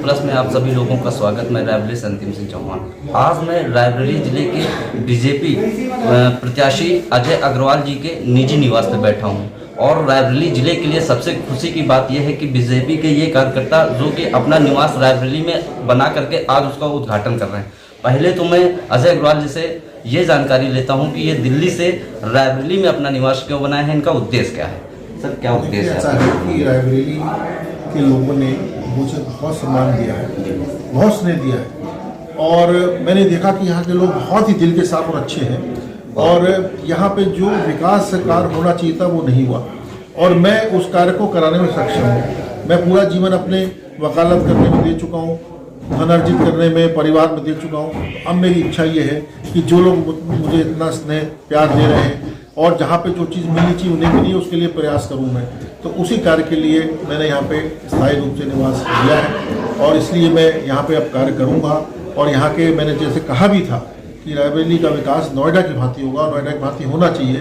Plus में आप सभी लोगों का स्वागत। मैं रायबरेली से अंतिम सिंह चौहान। आज मैं रायबरेली जिले के बीजेपी प्रत्याशी अजय अग्रवाल जी के निजी निवास पर बैठा हूं और रायबरेली जिले के लिए सबसे खुशी की बात यह है कि बीजेपी के ये कार्यकर्ता जो कि अपना निवास रायबरेली में बना करके आज उसका उद्घाटन कर रहे हैं। पहले तो मैं अजय अग्रवाल जी से ये जानकारी लेता हूँ कि ये दिल्ली से रायबरेली में अपना निवास क्यों बनाए हैं, इनका उद्देश्य क्या है। सर, क्या उद्देश्य है? ऐसा है कि रायबरेली के लोगों ने मुझे बहुत सम्मान दिया है, बहुत स्नेह दिया है और मैंने देखा कि यहाँ के लोग बहुत ही दिल के साफ और अच्छे हैं और यहाँ पे जो विकास कार्य होना चाहिए था वो नहीं हुआ और मैं उस कार्य को कराने में सक्षम हूँ। मैं पूरा जीवन अपने वकालत करने में दे चुका हूँ, धन अर्जित करने में, परिवार में दे चुका हूँ। अब मेरी इच्छा ये है कि जो लोग मुझे इतना स्नेह प्यार दे रहे हैं और जहाँ पे जो चीज़ मिलनी चाहिए उन्हें मिली, उसके लिए प्रयास करूँ मैं। तो उसी कार्य के लिए मैंने यहाँ पे स्थायी रूप से निवास लिया है और इसलिए मैं यहाँ पे अब कार्य करूँगा। और यहाँ के मैंने जैसे कहा भी था कि रायबरेली का विकास नोएडा की भांति होगा, नोएडा की भांति होना चाहिए।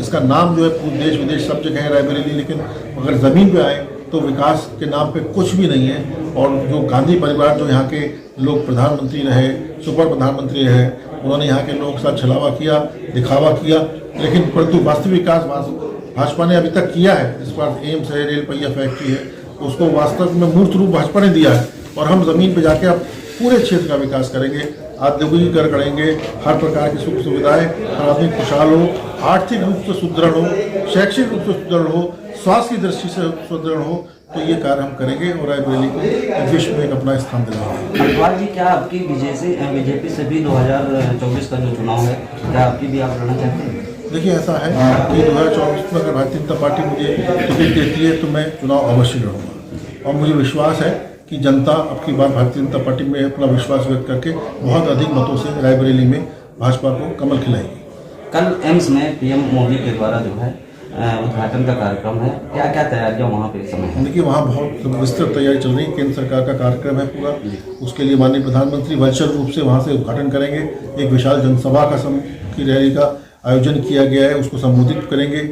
इसका नाम जो है पूरे देश विदेश सब जगह है रायबरेली, लेकिन अगर ज़मीन पे आए तो विकास के नाम पे कुछ भी नहीं है। और जो गांधी परिवार, जो यहाँ के लोग प्रधानमंत्री रहे, सुपर प्रधानमंत्री रहे, उन्होंने यहाँ के लोगों के साथ छलावा किया, दिखावा किया, लेकिन परंतु वास्तविक विकास भाजपा ने अभी तक किया है। जिस पर एम्स है, रेल पहिया फैक्ट्री है, उसको वास्तव में मूर्त रूप भाजपा ने दिया है और हम ज़मीन पर जाके अब पूरे क्षेत्र का विकास करेंगे, औद्योगिकीकरण करेंगे, हर प्रकार की सुख सुविधाएं, हर आदमी खुशहाल हो, आर्थिक रूप से सुदृढ़ हो, शैक्षिक रूप से सुदृढ़ हो, स्वास्थ्य की दृष्टि से सुदृढ़ हो। तो ये कार्य हम करेंगे और रायबरेली को विश्व में एक अपना स्थान दिलाएंगे। अग्रवाल जी, क्या आपकी बीजेपी से भी 2024 का जो चुनाव है, क्या आपकी भी आप लड़ना चाहते हैं? देखिए, ऐसा है कि 2024 में अगर भारतीय जनता पार्टी मुझे टिकट देती है तो मैं चुनाव अवश्य लड़ूंगा और मुझे विश्वास है कि जनता अब की बार भारतीय जनता पार्टी में अपना विश्वास व्यक्त करके बहुत अधिक मतों से रायबरेली में भाजपा को कमल खिलाएगी। कल एम्स में पीएम मोदी के द्वारा जो है उद्घाटन का कार्यक्रम है, क्या क्या तैयारियां वहाँ पे इस समय है? देखिए, वहाँ बहुत विस्तृत तैयारी चल रही है। केंद्र सरकार का कार्यक्रम है पूरा, उसके लिए माननीय प्रधानमंत्री वर्चुअल रूप से वहाँ से उद्घाटन करेंगे। एक विशाल जनसभा की रैली का आयोजन किया गया है, उसको संबोधित करेंगे।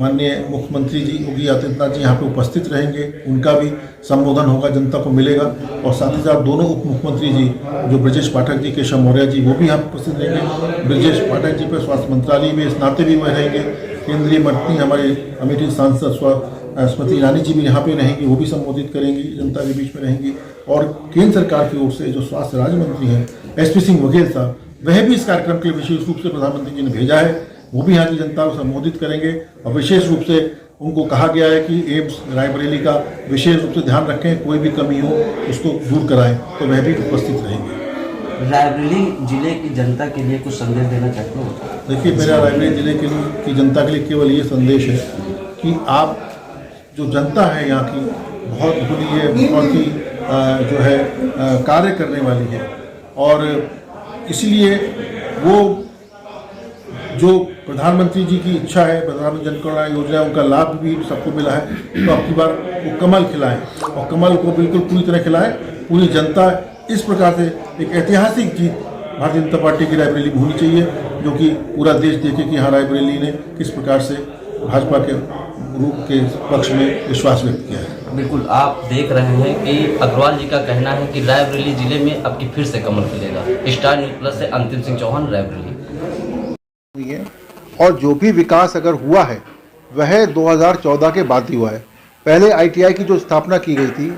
माननीय मुख्यमंत्री जी योगी आदित्यनाथ जी यहाँ पे उपस्थित रहेंगे, उनका भी संबोधन होगा, जनता को मिलेगा। और साथ ही साथ दोनों उप मुख्यमंत्री जी, जो ब्रजेश पाठक जी, केशव मौर्य जी, वो भी यहाँ पे उपस्थित रहेंगे। ब्रजेश पाठक जी पे स्वास्थ्य मंत्रालय में इस नाते भी वह रहेंगे। केंद्रीय मंत्री हमारे अमेठी सांसद स्मृति ईरानी जी भी यहाँ पे रहेंगी, वो भी संबोधित करेंगी, जनता के बीच में रहेंगी। और केंद्र सरकार की ओर से जो स्वास्थ्य राज्य मंत्री हैं SP सिंह बघेल साहब, वह भी इस कार्यक्रम के लिए विशेष रूप से प्रधानमंत्री जी ने भेजा है, वो भी यहाँ की जनता को संबोधित करेंगे। और विशेष रूप से उनको कहा गया है कि एम्स रायबरेली का विशेष रूप से ध्यान रखें, कोई भी कमी हो उसको दूर कराएं, तो वह भी उपस्थित रहेंगे। रायबरेली जिले की जनता के लिए कुछ संदेश देना चाहते हो? देखिए, मेरा रायबरेली जिले की जनता के लिए केवल ये संदेश है कि आप जो जनता है यहाँ की बहुत खुली है, बहुत ही जो है कार्य करने वाली है और इसलिए वो जो प्रधानमंत्री जी की इच्छा है, प्रधानमंत्री जन कल्याण योजना, उनका लाभ भी सबको मिला है, तो अब की बार वो कमल खिलाएं और कमल को बिल्कुल पूरी तरह खिलाएं। पूरी जनता इस प्रकार से एक ऐतिहासिक जीत भारतीय जनता पार्टी की रायबरेली में होनी चाहिए, जो कि पूरा देश देखे कि हाँ, रायबरेली ने किस प्रकार से भाजपा के रूप के पक्ष में विश्वास व्यक्त किया है। बिल्कुल, आप देख रहे हैं कि अग्रवाल जी का कहना है कि रायबरेली जिले में अब की फिर से कमल खिलेगा। स्टार न्यूज़ प्लस से अंतिम सिंह चौहान, रायबरेली। और जो भी विकास अगर हुआ है वह 2014 के बाद ही हुआ है। पहले ITI की जो स्थापना की गई थी,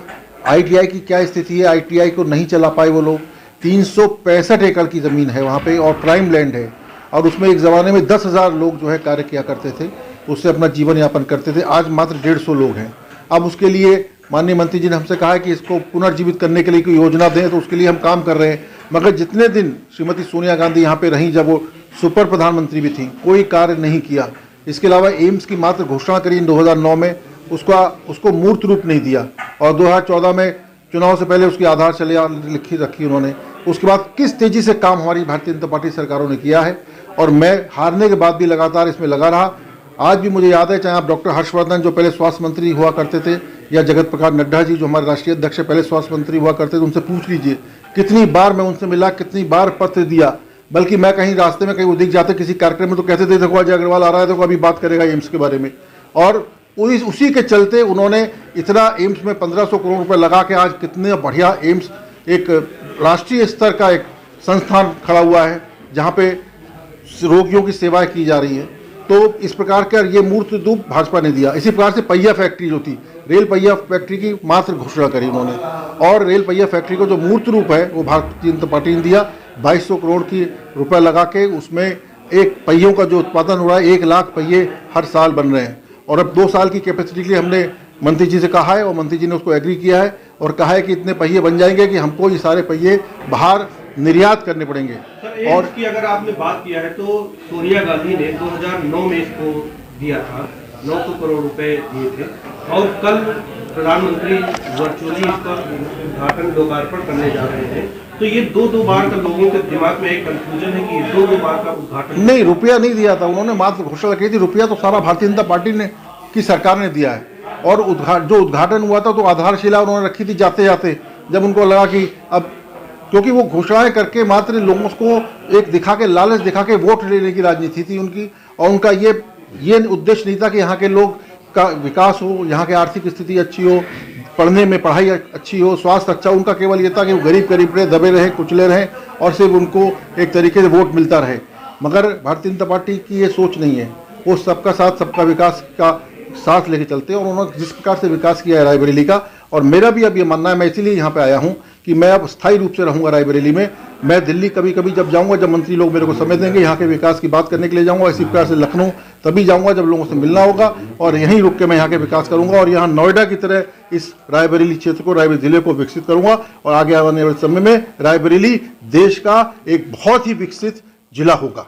ITI की क्या स्थिति है, ITI को नहीं चला पाए वो लोग। 365 एकड़ की ज़मीन है वहाँ पे और प्राइम लैंड है और उसमें एक ज़माने में 10,000 लोग जो है कार्य किया करते थे, उससे अपना जीवन यापन करते थे। आज मात्र 150 लोग हैं। अब उसके लिए माननीय मंत्री जी ने हमसे कहा है कि इसको पुनर्जीवित करने के लिए कोई योजना दें, तो उसके लिए हम काम कर रहे हैं। मगर जितने दिन श्रीमती सोनिया गांधी यहाँ पे रहीं, जब वो सुपर प्रधानमंत्री भी थी, कोई कार्य नहीं किया। इसके अलावा एम्स की मात्र घोषणा करी 2009 में, उसको मूर्त रूप नहीं दिया और 2014 में चुनाव से पहले उसकी आधारशिला लिखी रखी उन्होंने। उसके बाद किस तेज़ी से काम हमारी भारतीय जनता पार्टी सरकारों ने किया है और मैं हारने के बाद भी लगातार इसमें लगा रहा। आज भी मुझे याद है, चाहे आप डॉक्टर हर्षवर्धन जो पहले स्वास्थ्य मंत्री हुआ करते थे, या जगत प्रकाश नड्डा जी जो हमारे राष्ट्रीय अध्यक्ष पहले स्वास्थ्य मंत्री हुआ करते थे, उनसे पूछ लीजिए कितनी बार मैं उनसे मिला, कितनी बार पत्र दिया। बल्कि मैं कहीं रास्ते में कहीं वो दिख जाते किसी कार्यक्रम में तो कहते थे देखो अजय अग्रवाल आ रहा है, देखो अभी बात करेगा एम्स के बारे में। और उसी के चलते उन्होंने इतना एम्स में 1500 करोड़ रुपए लगा के आज कितने बढ़िया एम्स, एक राष्ट्रीय स्तर का एक संस्थान खड़ा हुआ है जहाँ पे रोगियों की सेवाएं की जा रही हैं। तो इस प्रकार का ये मूर्त रूप भाजपा ने दिया। इसी प्रकार से पहिया फैक्ट्री जो थी, रेल पहिया फैक्ट्री की मात्र घोषणा करी उन्होंने, और रेल पहिया फैक्ट्री को जो मूर्त रूप है वो भारतीय जनता पार्टी ने दिया। 2200 करोड़ की रुपए लगा के उसमें एक पहियों का जो उत्पादन हो रहा है, 1 लाख पहिए हर साल बन रहे हैं। और अब 2 साल की कैपेसिटी के लिए हमने मंत्री जी से कहा है और मंत्री जी ने उसको एग्री किया है और कहा है कि इतने पहिए बन जाएंगे कि हमको ये सारे पहिए बाहर निर्यात करने पड़ेंगे। और की अगर आपने बात किया है तो सोनिया गांधी ने 2009 में इसको दिया था, 900 करोड़ रुपए दिए थे, और कल प्रधानमंत्री वर्चुअली इसका उद्घाटन लोकार्पण करने जा रहे हैं। तो ये दो बार का लोगों के दिमाग में एक कंफ्यूजन है कि दो बार का उद्घाटन नहीं, रुपया नहीं दिया था उन्होंने, मात्र घोषणा की थी। रुपया तो सारा भारतीय जनता पार्टी ने की सरकार ने दिया है। और जो उद्घाटन हुआ था तो आधारशिला उन्होंने रखी थी जाते जाते, जब उनको लगा कि अब, क्योंकि वो घोषणाएं करके मात्र लोगों को एक दिखा के, लालच दिखा के वोट लेने की राजनीति थी उनकी। और उनका ये उद्देश्य नहीं था कि यहाँ के लोग का विकास हो, यहाँ की आर्थिक स्थिति अच्छी हो, पढ़ने में पढ़ाई अच्छी हो, स्वास्थ्य अच्छा। उनका केवल ये था कि वो गरीब रहे, दबे रहे, कुचले रहें और सिर्फ उनको एक तरीके से वोट मिलता रहे। मगर भारतीय जनता पार्टी की ये सोच नहीं है। वो सबका साथ सबका विकास का साथ लेके चलते हैं और उन्होंने जिस प्रकार से विकास किया है रायबरेली का, और मेरा भी अब ये मानना है, मैं इसीलिए यहाँ पे आया हूँ कि मैं अब स्थायी रूप से रहूँगा रायबरेली में। मैं दिल्ली कभी कभी जब जाऊँगा, जब मंत्री लोग मेरे को समय देंगे, यहाँ के विकास की बात करने के लिए जाऊँगा। इसी प्रकार से लखनऊ तभी जाऊँगा जब लोगों से मिलना होगा, और यहीं रुक के मैं यहाँ के विकास करूँगा और यहाँ नोएडा की तरह इस रायबरेली क्षेत्र को, रायबरेली जिले को विकसित करूँगा। और आगे आने वाले समय में रायबरेली देश का एक बहुत ही विकसित जिला होगा।